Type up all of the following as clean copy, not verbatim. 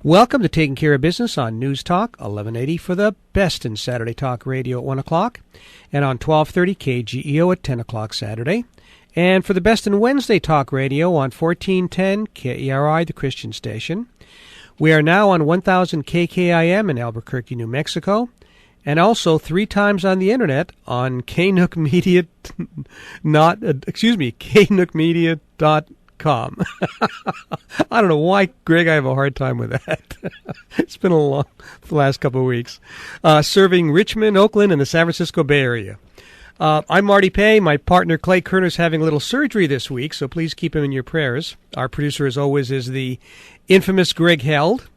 Welcome to Taking Care of Business on News Talk 1180 for the best in Saturday Talk Radio at 1 o'clock and on 1230 KGEO at 10 o'clock Saturday. And for the best in Wednesday Talk Radio on 1410 KERI, the Christian station. We are now on 1000 KKIM in Albuquerque, New Mexico, and also 3 times on the internet on knookmedia.com. I don't know why, Greg, I have a hard time with that. It's been the last couple of weeks. Serving Richmond, Oakland, and the San Francisco Bay Area. I'm Marty Pay. My partner, Clay Kerner's having a little surgery this week, so please keep him in your prayers. Our producer, as always, is the infamous Greg Held.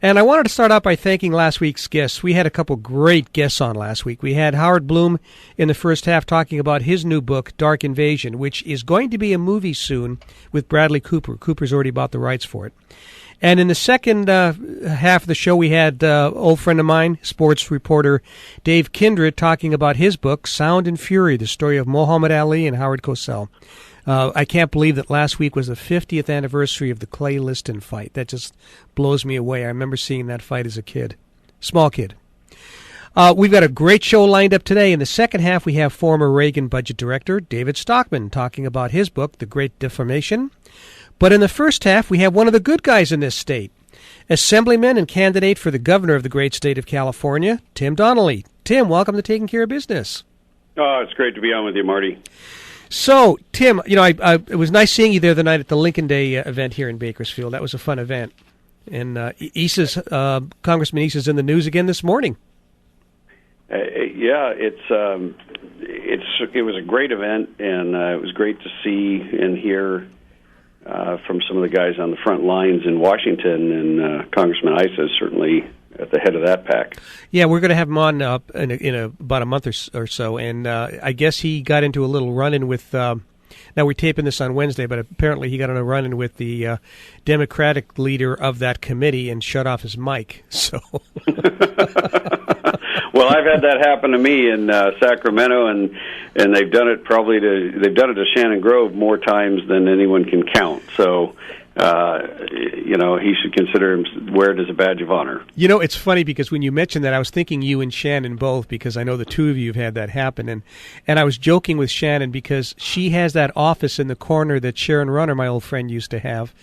And I wanted to start out by thanking last week's guests. We had a couple great guests on last week. We had Howard Bloom in the first half talking about his new book, Dark Invasion, which is going to be a movie soon with Bradley Cooper. Cooper's already bought the rights for it. And in the second half of the show, we had old friend of mine, sports reporter Dave Kindred, talking about his book, Sound and Fury, the story of Muhammad Ali and Howard Cosell. I can't believe that last week was the 50th anniversary of the Clay Liston fight. That just blows me away. I remember seeing that fight as a kid. Small kid. We've got a great show lined up today. In the second half, we have former Reagan budget director David Stockman talking about his book, The Great Defamation. But in the first half, we have one of the good guys in this state, Assemblyman and candidate for the governor of the great state of California, Tim Donnelly. Tim, welcome to Taking Care of Business. Oh, it's great to be on with you, Marty. So, Tim, it was nice seeing you there the night at the Lincoln Day event here in Bakersfield. That was a fun event. And Congressman Issa's in the news again this morning. Yeah, it was a great event, and it was great to see and hear from some of the guys on the front lines in Washington, and Congressman Issa is certainly at the head of that pack. Yeah, we're going to have him on in about a month or so, and I guess he got into a little run-in with, now we're taping this on Wednesday, but apparently he got in a run-in with the Democratic leader of that committee and shut off his mic, so... Well, I've had that happen to me in Sacramento, and they've done it to Shannon Grove more times than anyone can count, so... he should consider wear it as a badge of honor. You know, it's funny because when you mentioned that, I was thinking you and Shannon both, because I know the two of you have had that happen. And I was joking with Shannon because she has that office in the corner that Sharon Runner, my old friend, used to have.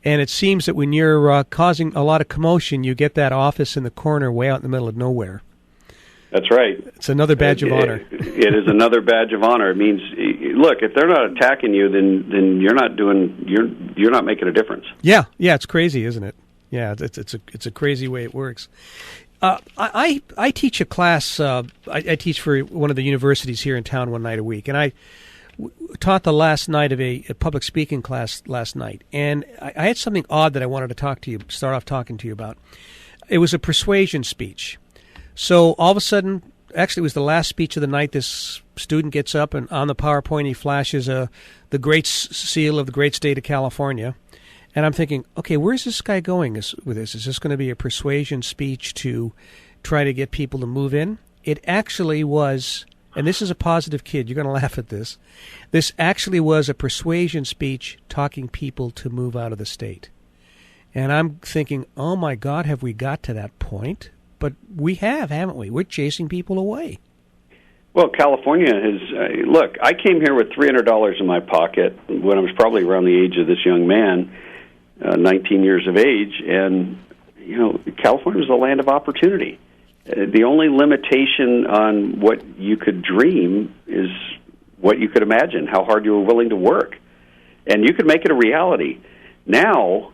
And it seems that when you're causing a lot of commotion, you get that office in the corner way out in the middle of nowhere. That's right. It's another badge of honor. It is another badge of honor. It means, look, if they're not attacking you, then you're not making a difference. Yeah, it's crazy, isn't it? Yeah, it's a crazy way it works. I teach a class. I teach for one of the universities here in town one night a week, and I taught the last night of a public speaking class last night, and I had something odd that I wanted to start off talking to you about. It was a persuasion speech. So all of a sudden, actually it was the last speech of the night, this student gets up and on the PowerPoint he flashes the great seal of the great state of California. And I'm thinking, okay, where's this guy going with this? Is this going to be a persuasion speech to try to get people to move in? It actually was, and this is a positive kid, you're going to laugh at this. This actually was a persuasion speech talking people to move out of the state. And I'm thinking, oh my God, have we got to that point? But we have, haven't we? We're chasing people away. Well, California has... look, I came here with $300 in my pocket when I was probably around the age of this young man, 19 years of age, and, California was the land of opportunity. The only limitation on what you could dream is what you could imagine, how hard you were willing to work. And you could make it a reality. Now,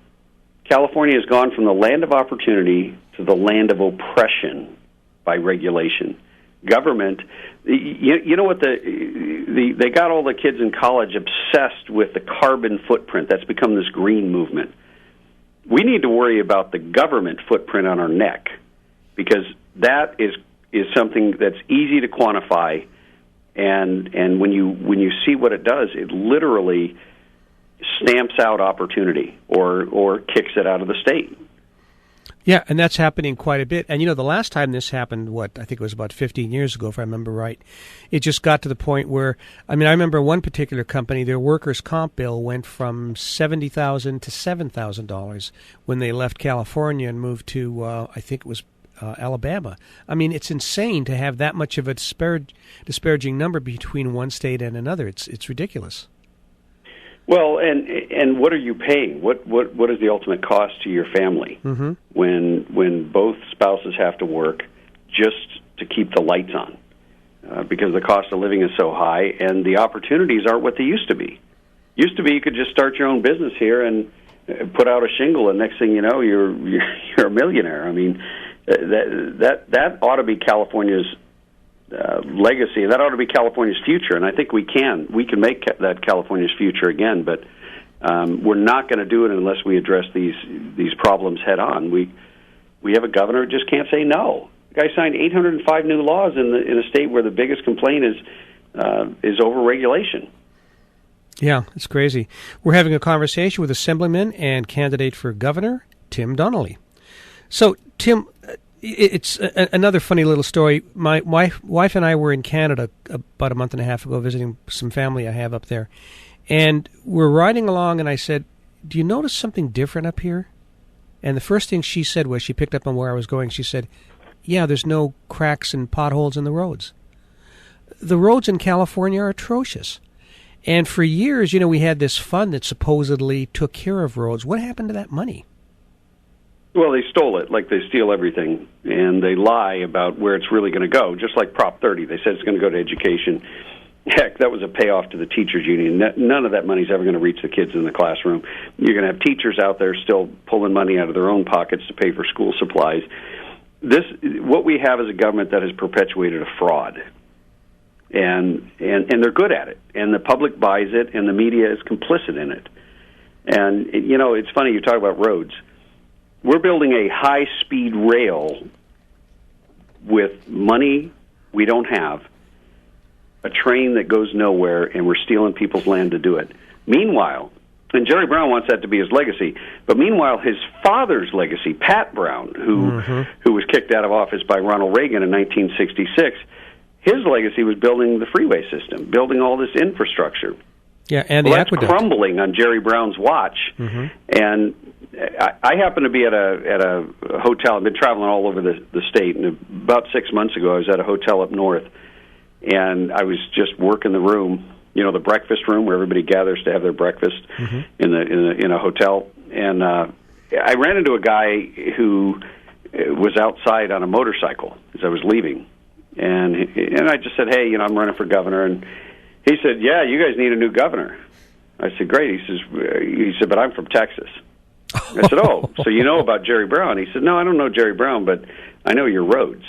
California has gone from the land of opportunity to the land of oppression by regulation. Government, you know what, they got all the kids in college obsessed with the carbon footprint. That's become this green movement. We need to worry about the government footprint on our neck, because that is something that's easy to quantify, and when you see what it does, it literally stamps out opportunity or kicks it out of the state. Yeah, and that's happening quite a bit. And, the last time this happened, I think it was about 15 years ago, if I remember right, it just got to the point where, I remember one particular company, their workers' comp bill went from $70,000 to $7,000 when they left California and moved to, I think it was Alabama. It's insane to have that much of a disparaging number between one state and another. It's ridiculous. Well, and what are you paying? What is the ultimate cost to your family when both spouses have to work just to keep the lights on? Because the cost of living is so high, and the opportunities aren't what they used to be. Used to be you could just start your own business here and put out a shingle, and next thing you know, you're a millionaire. That ought to be California's legacy. That ought to be California's future, and I think we can make that California's future again. But we're not going to do it unless we address these problems head on. We have a governor who just can't say no. The guy signed 805 new laws in a state where the biggest complaint is overregulation. Yeah, it's crazy. We're having a conversation with Assemblyman and candidate for governor Tim Donnelly. So, Tim, it's another funny little story. My wife and I were in Canada about a month and a half ago visiting some family I have up there. And we're riding along, and I said, "Do you notice something different up here?" And the first thing she said was, she picked up on where I was going, she said, "Yeah, there's no cracks and potholes in the roads." The roads in California are atrocious. And for years, we had this fund that supposedly took care of roads. What happened to that money? Well, they stole it, like they steal everything, and they lie about where it's really going to go, just like Prop 30. They said it's going to go to education. Heck, that was a payoff to the teachers' union. None of that money's ever going to reach the kids in the classroom. You're going to have teachers out there still pulling money out of their own pockets to pay for school supplies. What we have is a government that has perpetuated a fraud, and they're good at it, and the public buys it, and the media is complicit in it. And, it's funny, you talk about roads. We're building a high-speed rail with money we don't have, a train that goes nowhere, and we're stealing people's land to do it. Meanwhile, and Jerry Brown wants that to be his legacy, but meanwhile, his father's legacy, Pat Brown, who was kicked out of office by Ronald Reagan in 1966, his legacy was building the freeway system, building all this infrastructure. Yeah, and the aqueduct. That's crumbling on Jerry Brown's watch. And I happen to be at a hotel. I've been traveling all over the state, and about 6 months ago, I was at a hotel up north, and I was just working the room, the breakfast room where everybody gathers to have their breakfast in a hotel. And I ran into a guy who was outside on a motorcycle as I was leaving, and I just said, "Hey, I'm running for governor," and he said, "Yeah, you guys need a new governor." I said, "Great." He said, "But I'm from Texas." I said, "Oh, so you know about Jerry Brown?" He said, "No, I don't know Jerry Brown, but I know your roads."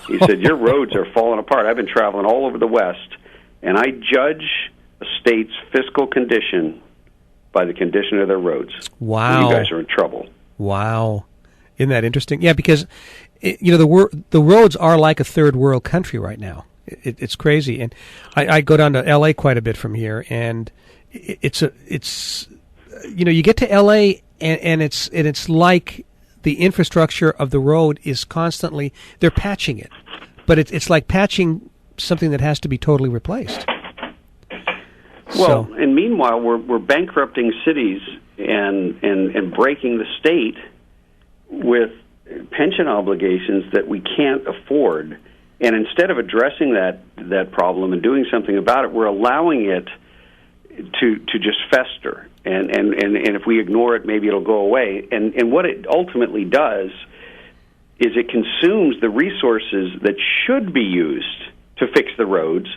He said, "Your roads are falling apart. I've been traveling all over the West, and I judge a state's fiscal condition by the condition of their roads." Wow. You guys are in trouble. Wow. Isn't that interesting? Yeah, because the roads are like a third world country right now. It's crazy, and I go down to L.A. quite a bit from here, and it's you get to L.A. and it's like the infrastructure of the road is constantly, they're patching it, but it's like patching something that has to be totally replaced. Well, and meanwhile, we're bankrupting cities and breaking the state with pension obligations that we can't afford. And instead of addressing that problem and doing something about it, we're allowing it to just fester. And if we ignore it, maybe it'll go away. And what it ultimately does is it consumes the resources that should be used to fix the roads,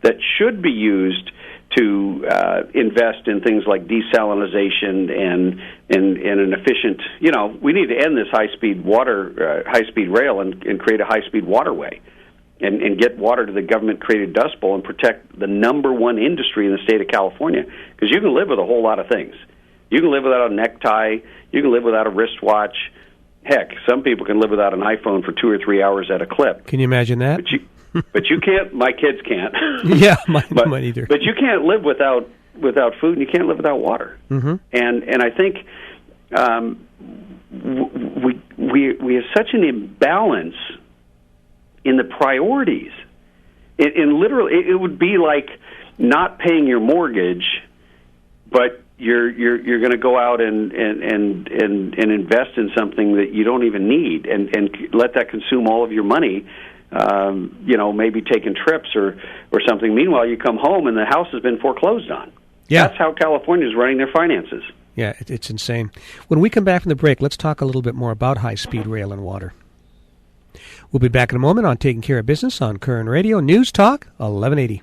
that should be used to invest in things like desalinization and an efficient. We need to end this high-speed rail and create a high-speed waterway. And get water to the government-created Dust Bowl and protect the number one industry in the state of California. Because you can live with a whole lot of things. You can live without a necktie. You can live without a wristwatch. Heck, some people can live without an iPhone for 2 or 3 hours at a clip. Can you imagine that? But you can't. My kids can't. Yeah, mine either. But you can't live without food, and you can't live without water. And I think we have such an imbalance in the priorities. In literally, it would be like not paying your mortgage, but you're going to go out and invest in something that you don't even need, and let that consume all of your money. Maybe taking trips or something. Meanwhile, you come home and the house has been foreclosed on. Yeah. That's how California is running their finances. Yeah, it's insane. When we come back from the break, let's talk a little bit more about high-speed rail and water. We'll be back in a moment on Taking Care of Business on Current Radio News Talk 1180.